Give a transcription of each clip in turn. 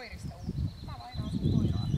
koirista uutta. Mä lainaan sun koiraa.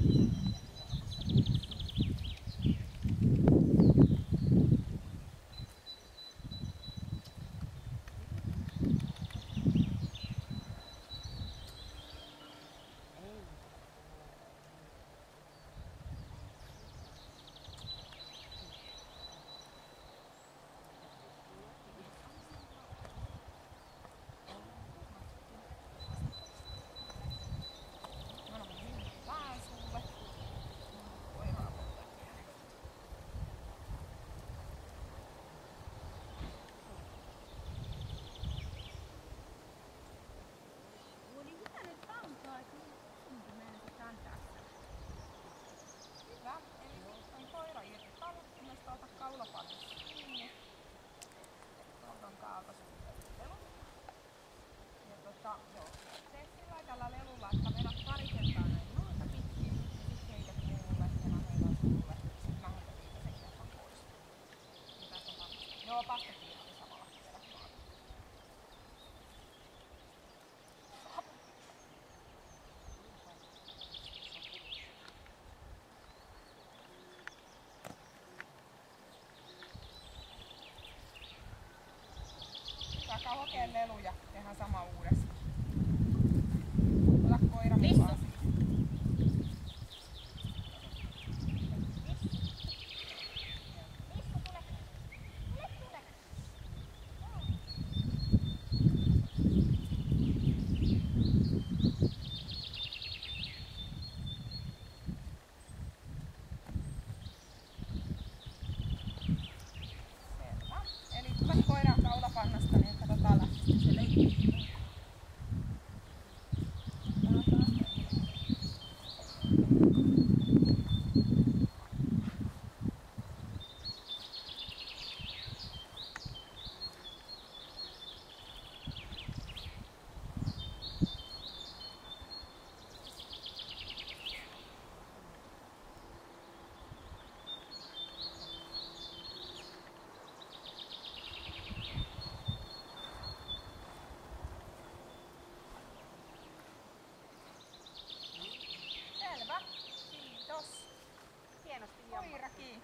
Alkaa hakea leluja, tehdään sama uudestaan. Ota koira mukaan. Koirakin.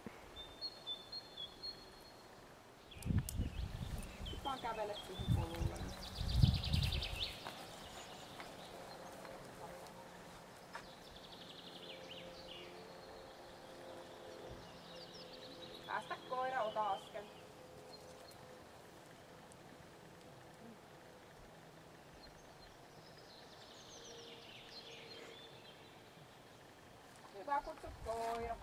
Vaan kävelet siihen polulle. Päästä koira, ota askel. Hyvä, kutsu koira.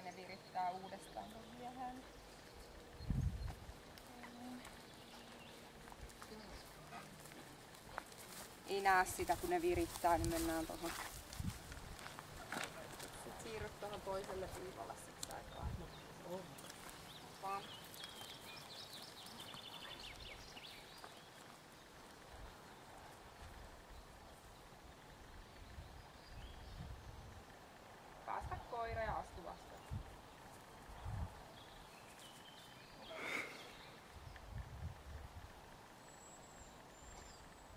Ne virittää uudestaan ton viehään. Ei näe sitä kun ne virittää, niin mennään tohon. Sitten siirryt tohon toiselle viivalle siksi aikaa. Vaan. Päästä koira ja astu vastaan.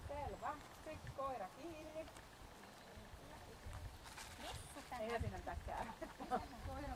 Selvä. Sitten koira kiinni. Eihän siinä mitään käy. Koira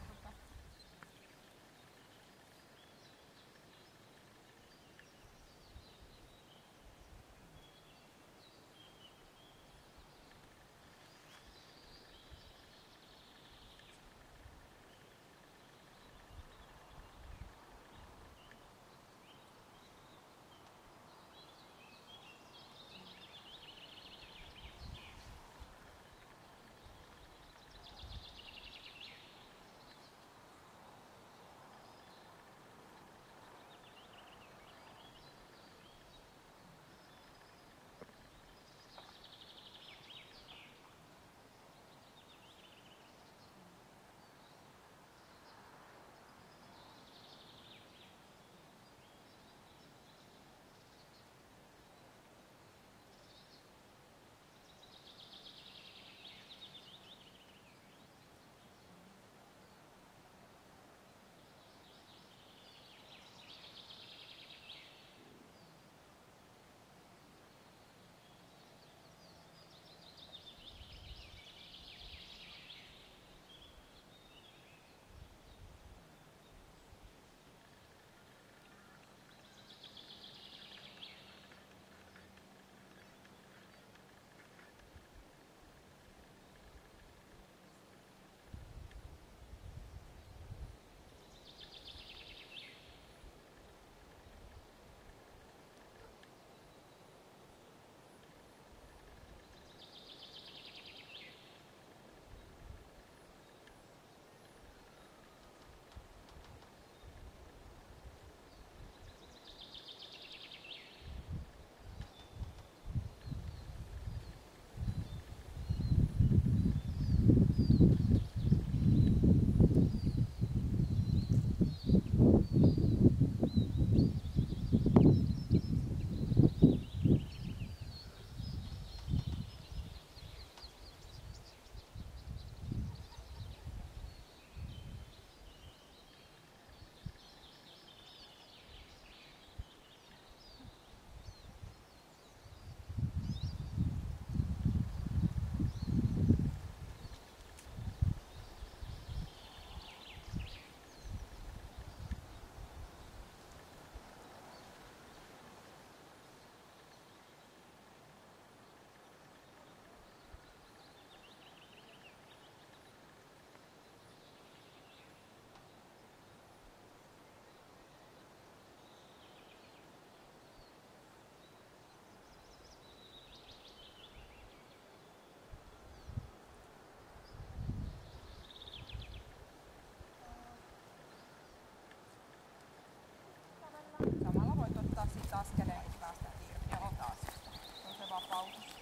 Samalla voit ottaa siitä askeleen, kun päästään irti ja ota asiasta. Se on se vapautus.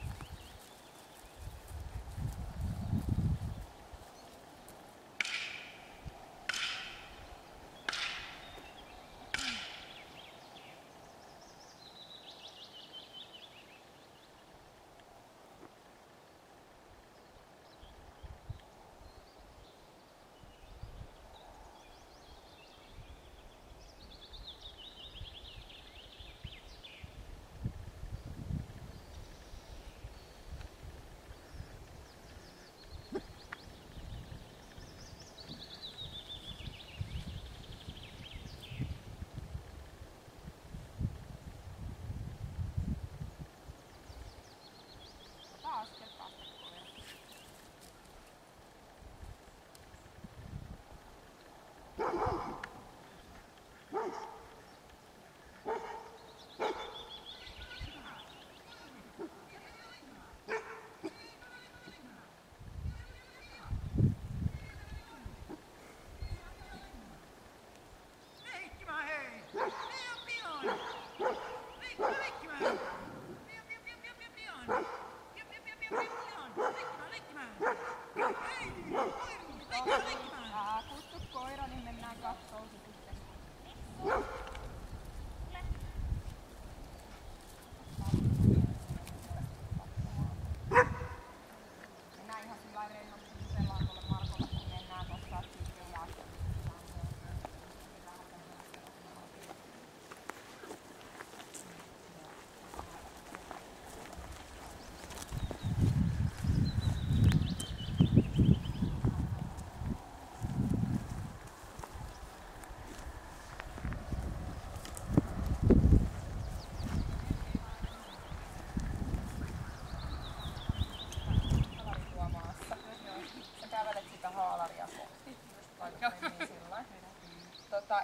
Kutsu koira, niin mennään katsomaan se sitten. Mennään ihan sillä lailla rennosti jutellaan tuolle Markolle, kun mennään tuossa sitten ja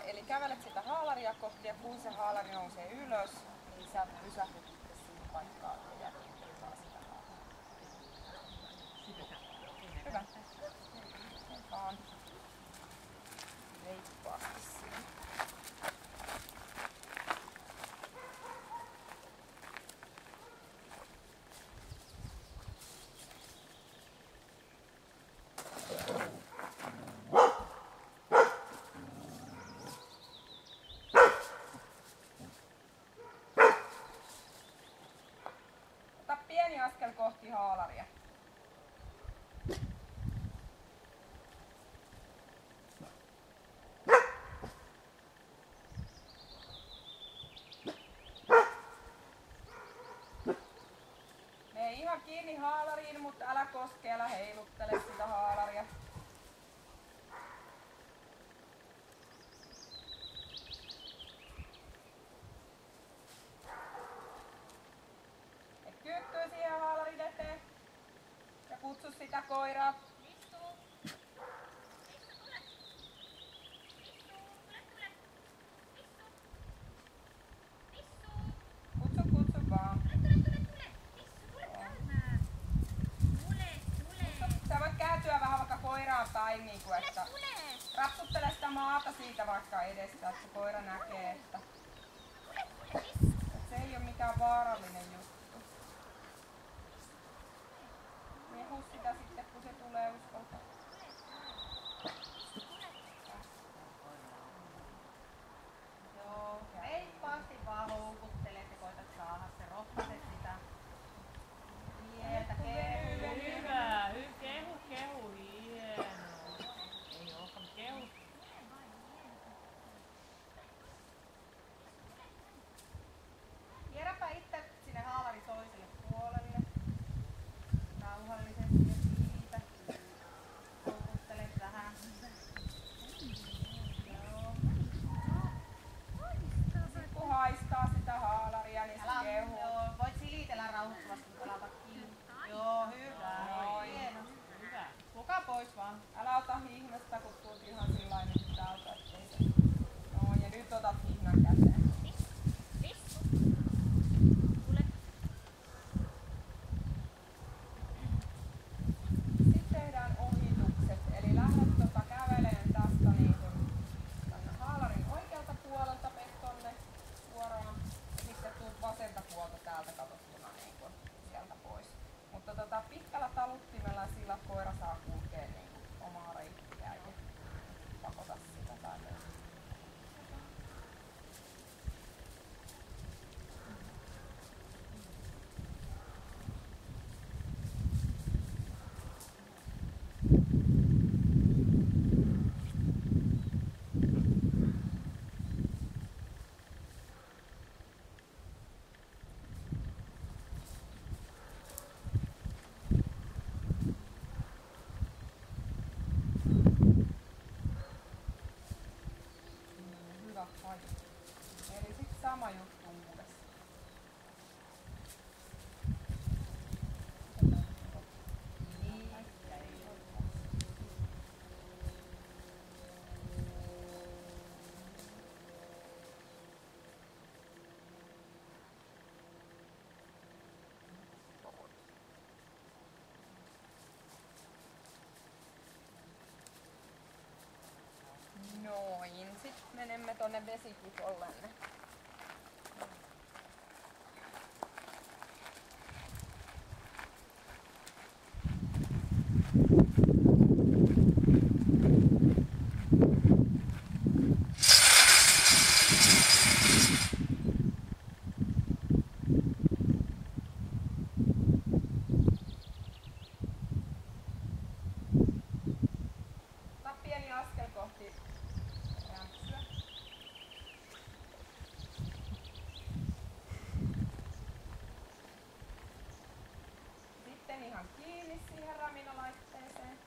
eli kävelet sitä haalaria kohti ja kun se haalari nousee ylös, niin sä pysähdyt siihen paikkaan ja jatketaan sitä haalaria. Hyvä. Vaan reippaasti siinä. Pieni askel kohti haalaria. Mene ihan kiinni haalariin, mutta älä koske, älä heiluttele sitä haalaria. Kyykkyy siihen haalarin eteen ja kutsu sitä koiraa. Kutsu vaan. Sä voit kääntyä vähän vaikka koiraan päin, niin kuin, että rapsuttele sitä maata siitä vaikka edestä, että se koira näkee, että se ei ole mikään vaarallinen juttu. Mehu sitä sitten, kun se tulee uskolta. Joo, reippaasti vaan houkuttelet ja koitat saada se rohkaiset sitä mieltä. Hyvä, kehu, hienoa. Ei olekaan kehu. Kierräpä itse sinne haalarin toiselle puolelle. Rauhallisesti ja siitä. Houkuttelet vähän. Joo. Sitten kun haistaa sitä haalaria, niin se kehuu. Joo, voit silitellä rauhoittavasti, kun palata kiinni. Joo, hyvä. Noin. Hieno. Hyvä. Kuka pois vaan. Älä ota hihnosta, kun tuut ihan sillain nyt täältä, ettei se... No, ja nyt otat hihnan käteen. Sitten tehdään ohitukset, eli lähdet käveleen tästä niin tänne haalarin oikealta puolelta tonne lämpimällä sillä koira saa kulkea niin omaa reittiään ja pakota sitä tai hyvä haju. Eli sit sama juttu uudestaan. Niin. Noin. Sitten menemme tonne vesiputollenne. Ota pieni askel kohti rämpsyä. Sitten ihan kiinni siihen raminalaitteeseen.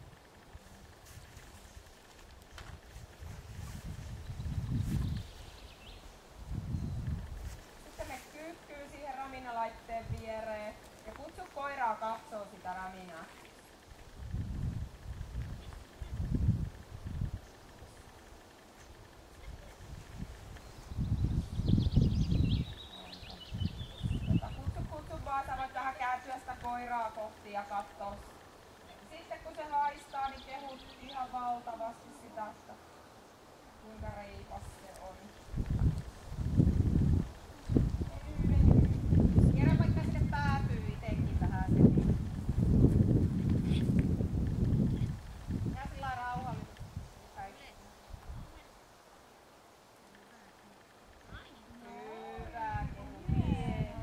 Sitten me kyykkyy siihen raminalaitteen viereen ja kutsu koiraa katsoo sitä raminaa. Kutsu vaan, sä voit vähän kääntyä sitä koiraa kohti ja katsoa. Sitten kun se haistaa, niin kehut ihan valtavasti sitä, että kuinka reipas se on. Kerro vaikka sinne päätyy itekin vähän sen. Ja sillä lailla rauhallisesti. Hyvä, kehu.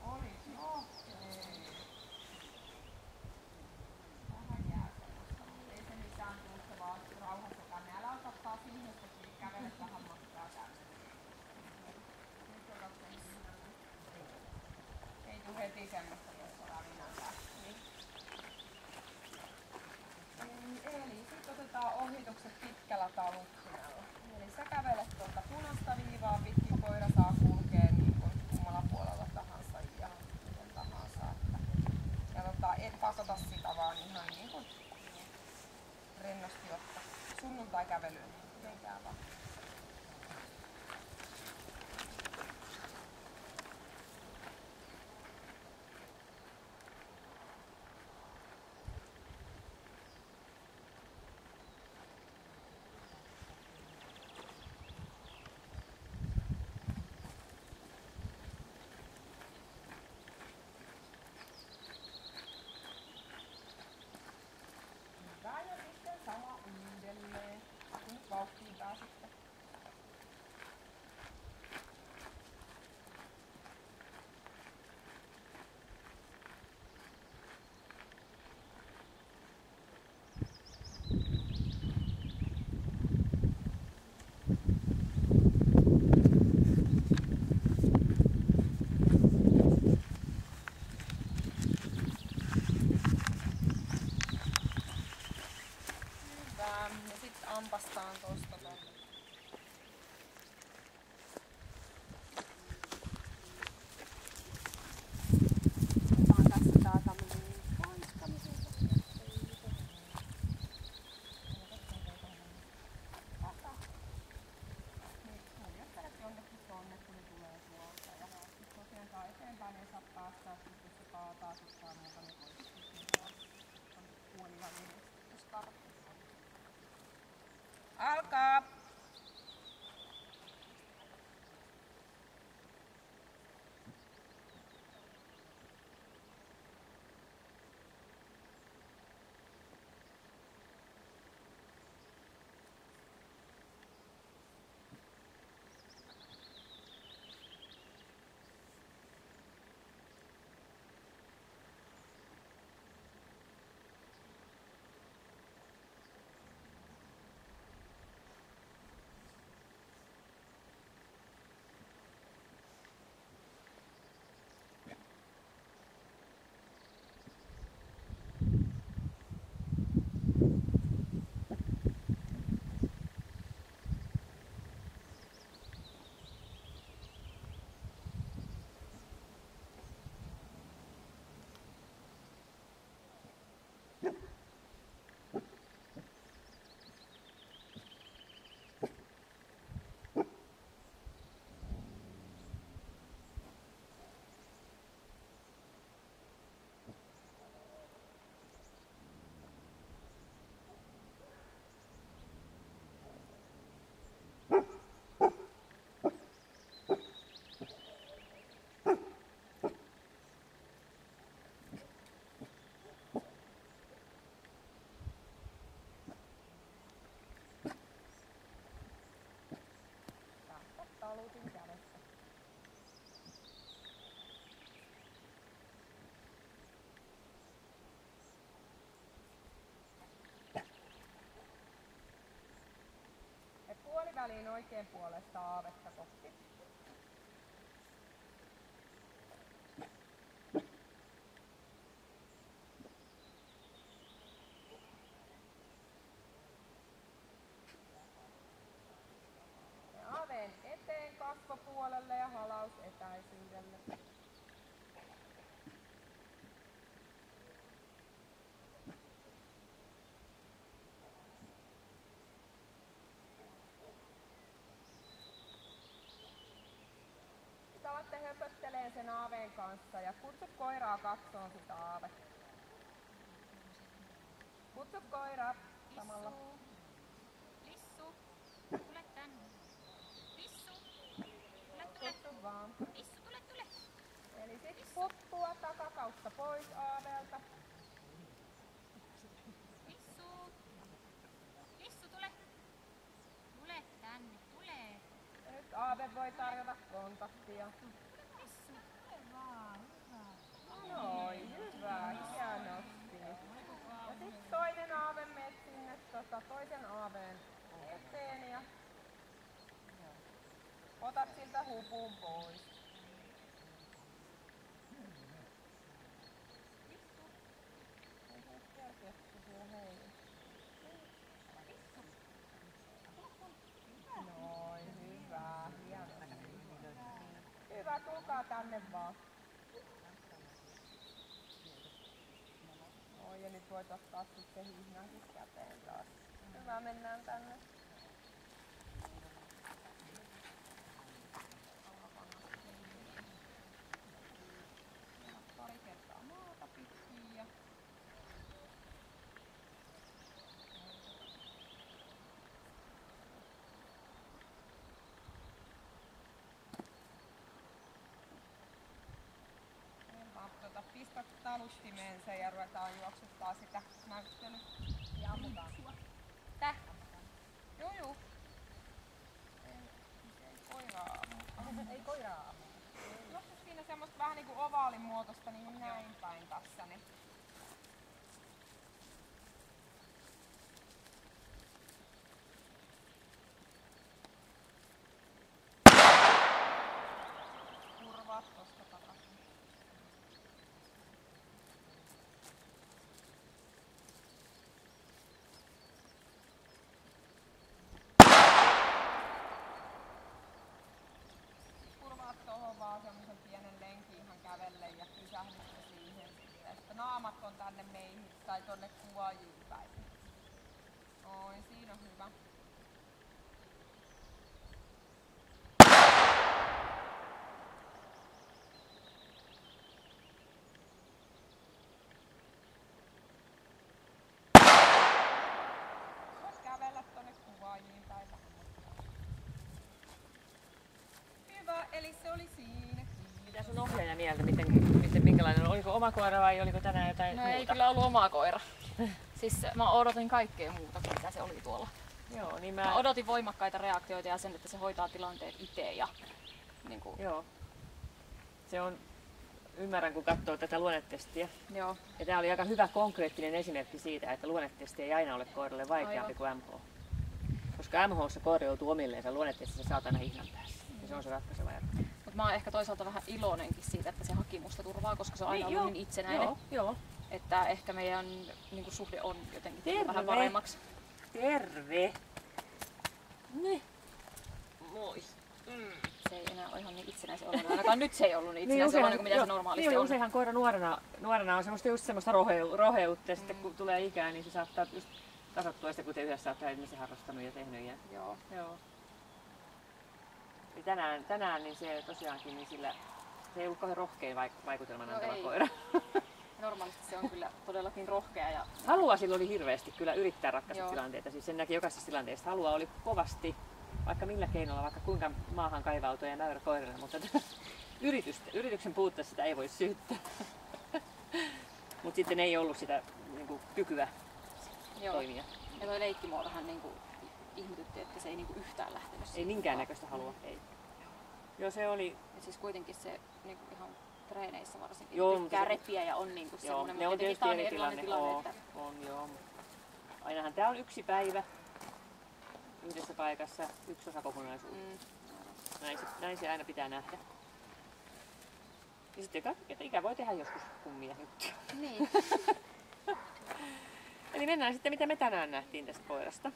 Oli okei. Vähän jää semmoista, mutta ei se mitään tuu, se vaan rauhassa tänne. Älä ota taas ihmistä, kun kävele vähän matkaa tänne. Nyt otat sen sinne. Ei tuu heti semmoista, jos on ravinnan lähti. Eli sit otetaan ohitukset pitkällä taluttimella. Eli sä kävelet tuolta punaista viivaa pitkin, koira saa kulkea niin kuin kummalla puolella tahansa ja miten tahansa. Ja et pakota sitä vaan ihan niin kuin rennosti ottaa. Sunnuntai-kävelyyn, menkää vaan. Hyvä, ja sitten sama uudelleen. Nyt vauhtiin pääsitte. Hyvä. Ja sitten ampastaan tosta tonne. Otetaan tässä tää tämmönen paistamisen. Kuljettelet jonnekin tonne, kun ne tulee tuolta. Ja sit tosiaankaan eteenpäin ei saa päästä, että jos se kaataa tai muuta, niin voi sitten puoliväliin, jos tarvitsee. Alkaa! talutin kädessä. Ja puoliväliin oikein puolesta aavetta kohti. Aaveen eteen kasvopuolelle ja halaus etäisyydelle. Sitten alatte höpötteleen sen aaveen kanssa ja kutsu koiraa katsoon sitä aavetta. Kutsu koiraa samalla. Lissu, tule tänne. Lissu, tule. Kutsu vaan. Lissu, tule. Eli sit puppua takakautta pois aaveelta. Lissu, tule. Tule tänne, tule. Ja nyt aave voi tarjota kontaktia. Lissu, tule vaan, hyvä. Noin, hyvä, hienosti. Ja sit toinen aave menet sinne toisen aaveen eteen ja otat siltä hupun pois. Noin, hyvä, hienosti. Hyvä, tulkaa tänne vaan. Oi, ja nyt voit ottaa sitten hihnankin käteen taas. Hyvä, mennään tänne. Pari kertaa maata pitkin ja pistä talustimeen sen ja ruvetaan juoksuttaa sitä näyttelyä. Ja mukaan. Tää? Juu. Ei koiraa ammu. Ei koiraa ammu. No siinä semmoista vähän niinku ovaalin muotoista niinku näin päin tässä. Niin. Kurvaat tosta takaisin. Kurvaat tohon vaan semmosen pienen lenkin ihan kävellen ja pysähdytte siihen sitten. Sitten naamat on tänne meihin tai tonne kuvaajiin päin. Oi, siinä on hyvä. Voit kävellä tonne kuvaajiin päin. Hyvä, eli se oli siinä. Mitä sun ohjaaja mieltä? Minkälainen? Oliko oma koira vai oliko tänään jotain No muuta? ei kyllä ollut oma koira. Siis mä odotin kaikkea muuta kuin mitä se oli tuolla. Joo, niin Mä odotin voimakkaita reaktioita ja sen, että se hoitaa tilanteet itse ja niin kuin, Joo. Se on, ymmärrän kun katsoo tätä luonnetestiä. joo. Ja tämä oli aika hyvä konkreettinen esimerkki siitä, että luonnetesti ei aina ole koiralle vaikeampi kuin MH. Koska MH:ssa koira joutuu omilleensa, luonnetestissä saat aina hihnan päässä. Ja se on se ratkaiseva ero. Mut mä oon ehkä toisaalta vähän iloinenkin siitä, että se haki musta turvaa, koska se on aina ollut niin itsenäinen. Joo. Että ehkä meidän niin kuin, suhde on jotenkin tullut Terve. vähän paremmaksi. Terve! Ne. Moi. Se ei enää ole ihan niin itsenäisen oloinen. Ainakaan nyt se ei ollut niin itsenäisen oloinen kuin mitä se normaalisti on. Useinhan koira nuorena on just semmoista roheutta ja sitten kun tulee ikää, niin se saattaa just tasoittua sitä, kun te yhdessä olette ihmisen harrastanut ja tehnyt. Ja... Joo. Eli tänään niin se tosiaankin, niin sillä se ei ollut kauhean rohkein vaikutelman antava ei. koira. Normaalisti se on kyllä todellakin rohkea. Ja... Halua sillä oli hirveästi kyllä yrittää ratkaista Joo. tilanteita. Siis sen näki jokaisessa tilanteessa. Halua oli kovasti, vaikka millä keinolla, vaikka kuinka maahan kaivautua ja mäyrä koiralle, mutta yrityksen puutteessa sitä ei voi syyttää. Mutta sitten ei ollut sitä niinku, kykyä toimia. Ja toi leikki mua vähän niinku ihmetytti, että se ei niinku yhtään lähtenyt Ei siitä. minkäännäköistä halua. Ei. Joo, se oli. Ja siis kuitenkin se niinku ihan treeneissä varsinkin Joo, tykkää se- repiä ja on niinku Joo, semmoinen, ne on mutta tietysti tietenkin eri tää on tilanne. erilainen Oo, tilanne, että on joo. Ainahan tää on yksi päivä yhdessä paikassa, yksi osa kokonaisuutta. Näin se aina pitää nähdä. Ja sitten että ikä voi tehdä joskus kummia juttuja. niin. Eli mennään sitten mitä me tänään nähtiin tästä koirasta.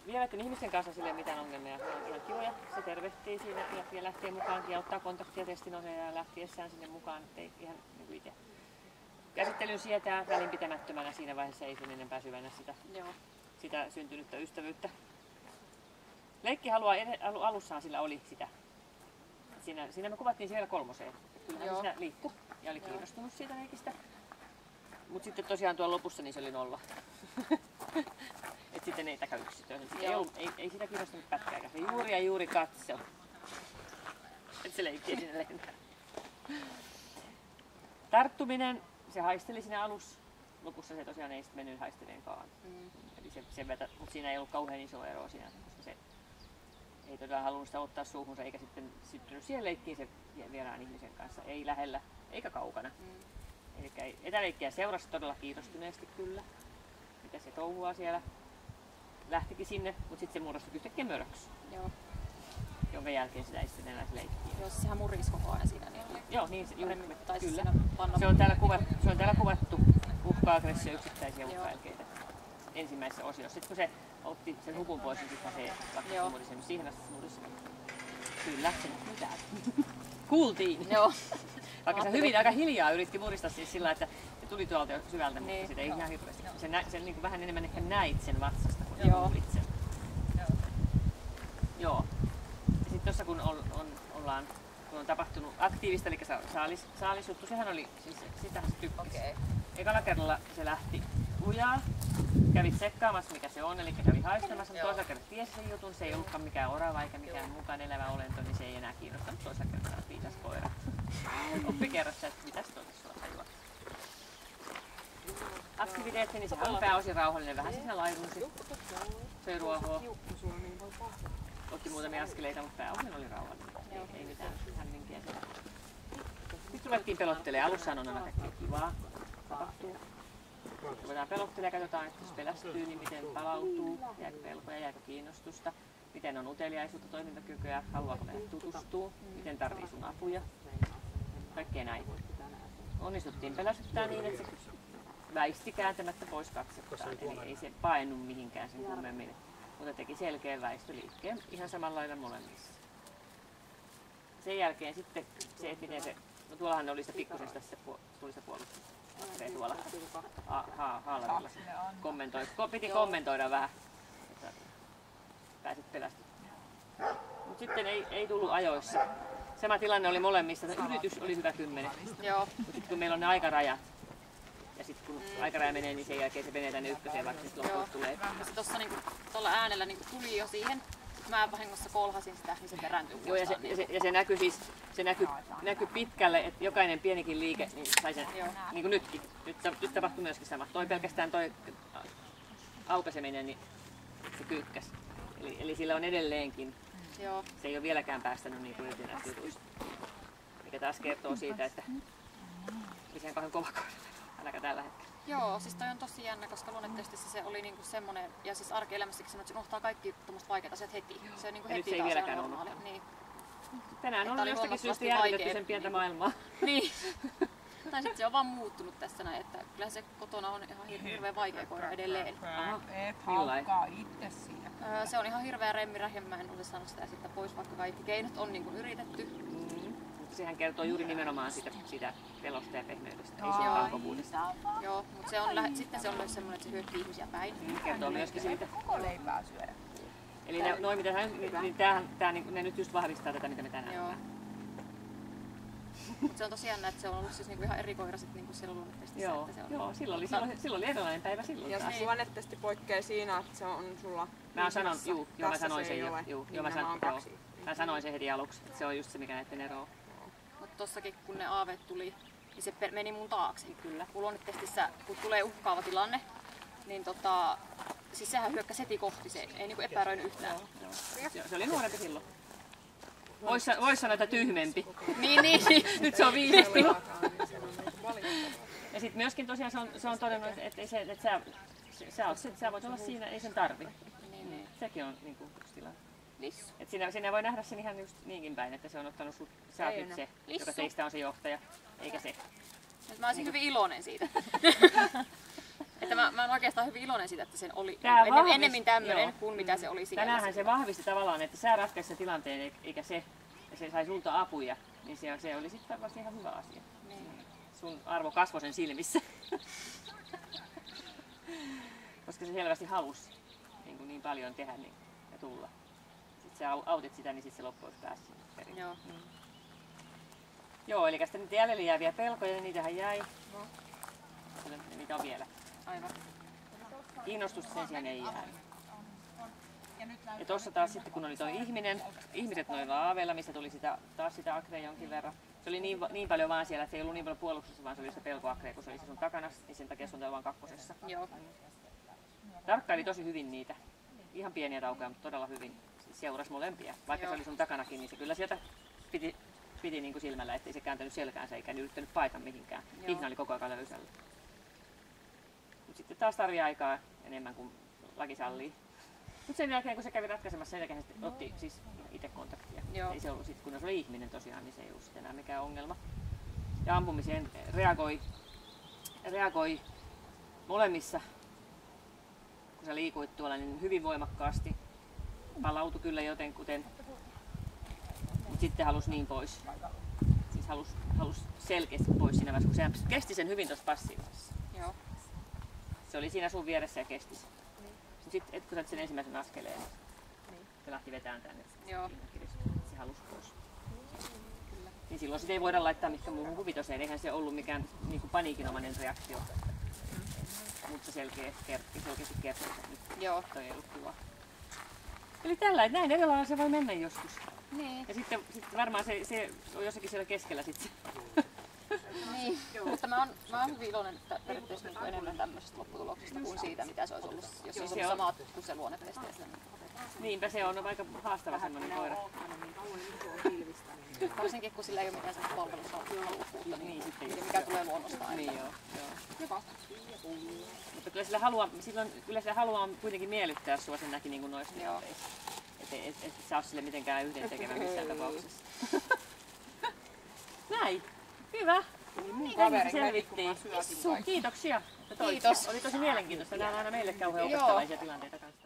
Vieraiden ihmisten kanssa sille mitään ongelmia. Ne on ihan kivoja. Se tervehtii siinä ja lähtee mukaankin ja ottaa kontaktia testinohjaajan lähtiessään sinne mukaan. Ettei ihan niin itse käsittelyn sietää välinpitämättömänä siinä vaiheessa, ei sen enempää syvennä sitä syntynyttä ystävyyttä. Leikkihalua alussaan sillä oli sitä. Siinä me kuvattiin siellä 3. Kyllähän se siinä liikkui ja oli kiinnostunut siitä leikistä. Mutta sitten tosiaan tuolla lopussa niin se oli 0. Et sitten ei takaa yksityinen. Ei sitä kiinnostunut pätkääkään. Se juuri katso. Et se leikki sinne lentää. Tarttuminen, se haisteli siinä alussa. Lopussa se tosiaan ei sitten mennyt haisteleenkaan. Eli mutta siinä ei ollut kauhean iso ero siinä, koska se ei todella halunnut sitä ottaa suuhunsa eikä sitten syttynyt siihen leikkiin se vieraan ihmisen kanssa. Ei lähellä eikä kaukana. Eli etäleikkiä seurasi todella kiinnostuneesti kyllä, mitä se touhua siellä. Lähtikin sinne, mutta sitten se muodostui yhtäkkiä möröksi. Joo. Jonka jälkeen sitä ei sitten enää leikkiä. Joo, sehän murisi koko ajan siinä. Niin Joo, niin se paremmin taisi kyllä. siinä panna. Se on täällä kuvattu uhka-aggressio yksittäisiä uhka-elkeitä ensimmäisessä osiossa. Sitten kun se otti sen hupun pois, niin sitten se lakkasi murisen. Siihen asti se murisi. Kyllä, se mitä? Kuultiin. Joo. Vaikka se hyvin aika hiljaa yritti muristaa siis sillä, että se tuli tuolta jo syvältä, mutta Niin. sitä ei ihan hirveästi. Se niin kuin vähän enemmän ehkä näit sen vatsasta, kun kuulit sen. Joo. Ja sitten tuossa kun kun on tapahtunut aktiivista, eli saalisjuttu, sehän oli, siis sitähän se tykkäsi. Okei. Ekalla kerralla se lähti lujaa, kävi tsekkaamassa mikä se on, eli kävi haistamassa, mutta toisella kerralla tiesi sen jutun, se ei ollutkaan mikään orava eikä mikään mukaan elävä olento, niin se ei enää kiinnostanut toisella kerralla viisas koira. Oppi kerrassa, että mitäs tuolta suolta juoksi. Aktiviteetti, niin sehän on pääosin rauhallinen, vähän siinä laidunsi, söi ruohoa, otti muutamia askeleita, mutta pääosin oli rauhallinen, ei mitään hämminkiä. Sitten ruvettiin pelottelemaan, alussa on aina kaikkea kivaa, tapahtuu. Ruvetaan pelottelemaan ja katsotaan, että jos pelästyy, niin miten palautuu, jääkö pelkoja, jääkö kiinnostusta, miten on uteliaisuutta, toimintakykyä, haluaako mennä tutustua, miten tarvii sun apuja, kaikkea näin. Onnistuttiin pelästyttää niin, että se väisti kääntämättä pois katsettaan, eli ei se painunut mihinkään sen kummemmin, mutta teki selkeän väistöliikkeen ihan samalla lailla molemmissa. Sen jälkeen sitten se, että miten se, no tuollahan oli se pikkusesta se tuli se puolustus. Se tuolla haalarilla piti kommentoida vähän, että pääsit pelästyttämään. Mutta sitten ei tullut ajoissa. Sama tilanne oli molemmissa, yritys oli hyvä 10. Joo. Mutta sitten kun meillä on ne aikarajat, ja sitten kun aikaraja menee, niin sen jälkeen se menee tänne ykköseen, vaikka sitten loppuun tulee. Ja se tuossa niinku, tuolla äänellä niinku tuli jo siihen. Mä vahingossa kolhasin sitä, niin se perääntyi Joo, ja se näkyi siis, se näkyi pitkälle, että jokainen pienikin liike niin sai sen, niin kuin nytkin. Nyt tapahtui myöskin sama. Pelkästään toi aukaseminen, niin se kyykkäs. Eli sillä on edelleenkin, Joo. se ei ole vieläkään päästänyt niin kuin irti näistä jutuista. Mikä taas kertoo siitä, että se kauhean kova koira, ainakaan tällä hetkellä. Joo, siis toi on tosi jännä, koska luonnetestissä se oli niinku semmonen, ja siis arkielämässäkin sanoo, että se unohtaa kaikki tommoset vaikeat asiat heti. Se on niinku Ja nyt heti se ei taas vieläkään ihan normaali. Niin. Tänään Että on oli jostakin syystä huomattavasti järjestetty vaikeampi, sen pientä niin. maailmaa. Niin. Tai sitten se on vaan muuttunut tässä näin, että kyllähän se kotona on ihan hirveän vaikea koira edelleen. Et haukkaa itse siinä. Se on ihan hirveä remmirähjä, mä en ole saanut sitä sitten pois, vaikka kaikki keinot on niinku yritetty. Mutta sehän kertoo juuri nimenomaan siitä pelosta ja pehmeydestä, ei siitä alkovuudesta. Joo, mutta sitten se on myös semmoinen, että se hyökkii ihmisiä päin. Kertoo myöskin siitä. Koko leipää syödä. Eli noin mitä ne nyt just vahvistaa tätä, mitä me tänään nähdään. Mutta se on tosi jännä, että se on ollut siis niinku ihan eri koira sit niinku siellä luonnetestissä. Joo, että se on joo, silloin oli erilainen päivä silloin Ja taas. se luonnetesti poikkeaa siinä, että se on sulla Mä sanoin sen jo. Mä sanoin sen heti aluksi, että se on just se, mikä näiden ero on. Mutta tossakin kun ne aaveet tuli, niin se meni mun taakse. Kyllä. Kun luonnetestissä, kun tulee uhkaava tilanne, niin siis sehän hyökkäsi heti kohti, se ei niinku epäröinyt yhtään. Joo. Se oli nuorempi silloin. Vois sanoa, että tyhmempi. Niin. Nyt se on viisastunut. Ja sitten myöskin tosiaan se on todennut, että sä voit olla siinä, ei sen tarvi. Niin. Sekin on niin kuin yksi tilanne. Lissu. Et siinä voi nähdä sen ihan just niinkin päin, että se on ottanut sut, sä oot nyt se, joka Lissu. teistä on se johtaja, eikä se. Et mä olisin hyvin iloinen siitä. Että mä oon oikeastaan hyvin iloinen siitä, että sen oli ennemmin tämmöinen kuin mitä se oli siellä. Tänäänhän se vahvisti tavallaan, että sä ratkaisit sen tilanteen eikä se, ja se sai sulta apuja, niin se oli sitten varmasti ihan hyvä asia. Niin. Sun arvo kasvoi sen silmissä. Koska se selvästi halusi niin paljon tehdä ja tulla. Sitten sä autit sitä, niin sitten se loppujen pääsi perin. Joo. Joo, eli sitten niitä jäljelle jääviä pelkoja, niin niitähän jäi. Kyllä niitä on vielä. Aivan. Kiinnostusta sen sijaan ei jää. Ja tuossa taas sitten, kun oli toi ihmiset noilla aaveilla, missä tuli taas sitä akrea jonkin verran. Se oli niin paljon vaan siellä, että se ei ollut niin paljon puolustuksessa, vaan se oli se pelkoakrea, kun se oli se sun takana, niin sen takia se on vaan kakkosessa. Joo. Tarkkaili tosi hyvin niitä. Ihan pieniä taukoja, mutta todella hyvin. Seurasi molempia. Vaikka se oli sun takanakin, niin se kyllä sieltä piti niin kuin silmällä, ettei se kääntänyt selkäänsä eikä yrittänyt paeta mihinkään. Hihna oli koko ajan löysällä. Mut sitten taas tarvii aikaa enemmän kuin laki sallii. Mutta sen jälkeen, kun se kävi ratkaisemassa, sen jälkeen se otti siis itse kontaktia. Ei se ollut sit, kun se oli ihminen tosiaan, niin se ei ollut sitten enää mikään ongelma. Ja ampumiseen reagoi molemmissa, kun sä liikuit tuolla, niin hyvin voimakkaasti. Palautui kyllä jotenkuten, mutta sitten halusi niin pois. Siis halusi selkeästi pois siinä vaiheessa, kun se kesti sen hyvin tuossa passiivisessa. Joo. Se oli siinä sun vieressä ja kesti sen. Sitten kun sä sen ensimmäisen askeleen, niin se lähti vetämään tänne. Joo. Se halusi pois. Niin silloin sitä ei voida laittaa mitkään muuhun kuin vitoseen. Eihän se ollut mikään niin kuin paniikinomainen reaktio. Mutta se selkeästi kertoi, että nyt Joo. toi ei ollut kiva. Eli tällä, että näin erilailla se voi mennä joskus. Niin. Ja sitten varmaan se on jossakin siellä keskellä sitten. Niin. Mutta mä oon hyvin iloinen periaatteessa niin enemmän tämmöisestä lopputuloksesta kuin siitä, mitä se olisi ollut, jos se olisi ollut sama kuin se luonnetesteissä. Niinpä se on aika haastava semmoinen koira. Varsinkin kun sillä ei ole mitään semmoista palvelushalukkuutta, niin sitten mikä tulee luonnostaan. Niin joo. Hyvä. Mutta kyllä sillä haluaa kuitenkin miellyttää sua sen näki niin kuin noissa tilanteissa. Et sä oo sille mitenkään yhdentekevä missään tapauksessa. Näin. Hyvä. Niin selvittiin. Kiitoksia. Kiitos. Oli tosi mielenkiintoista. Nämä on aina meille kauhean opettavaisia tilanteita kanssa.